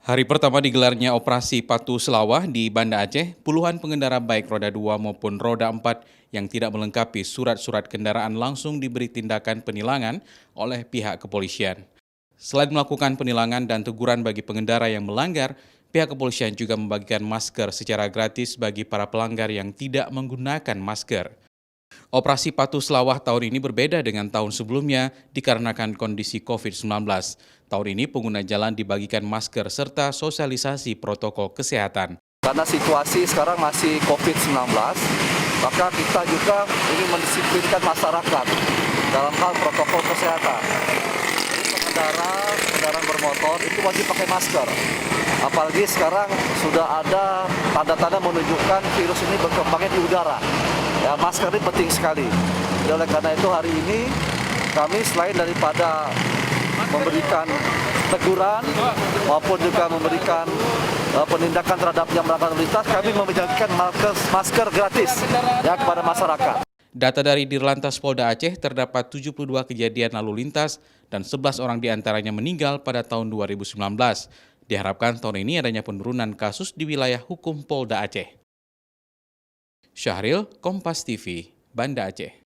Hari pertama digelarnya operasi Patuh Selawah di Banda Aceh, puluhan pengendara baik roda 2 maupun roda 4 yang tidak melengkapi surat-surat kendaraan langsung diberi tindakan penilangan oleh pihak kepolisian. Selain melakukan penilangan dan teguran bagi pengendara yang melanggar, pihak kepolisian juga membagikan masker secara gratis bagi para pelanggar yang tidak menggunakan masker. Operasi Patuh Selawah tahun ini berbeda dengan tahun sebelumnya dikarenakan kondisi COVID-19. Tahun ini pengguna jalan dibagikan masker serta sosialisasi protokol kesehatan. Karena situasi sekarang masih COVID-19, maka kita juga ingin mendisiplinkan masyarakat dalam hal protokol kesehatan. Jadi kendaraan bermotor itu wajib pakai masker. Apalagi sekarang sudah ada tanda-tanda menunjukkan virus ini berkembangnya di udara. Ya, masker ini penting sekali. Oleh karena itu hari ini kami selain daripada memberikan teguran maupun juga memberikan penindakan terhadap yang melanggar lalu lintas, kami membagikan masker gratis ya kepada masyarakat. Data dari Dirlantas Polda Aceh terdapat 72 kejadian lalu lintas dan 11 orang diantaranya meninggal pada tahun 2019. Diharapkan tahun ini adanya penurunan kasus di wilayah hukum Polda Aceh. Syahril, Kompas TV, Banda Aceh.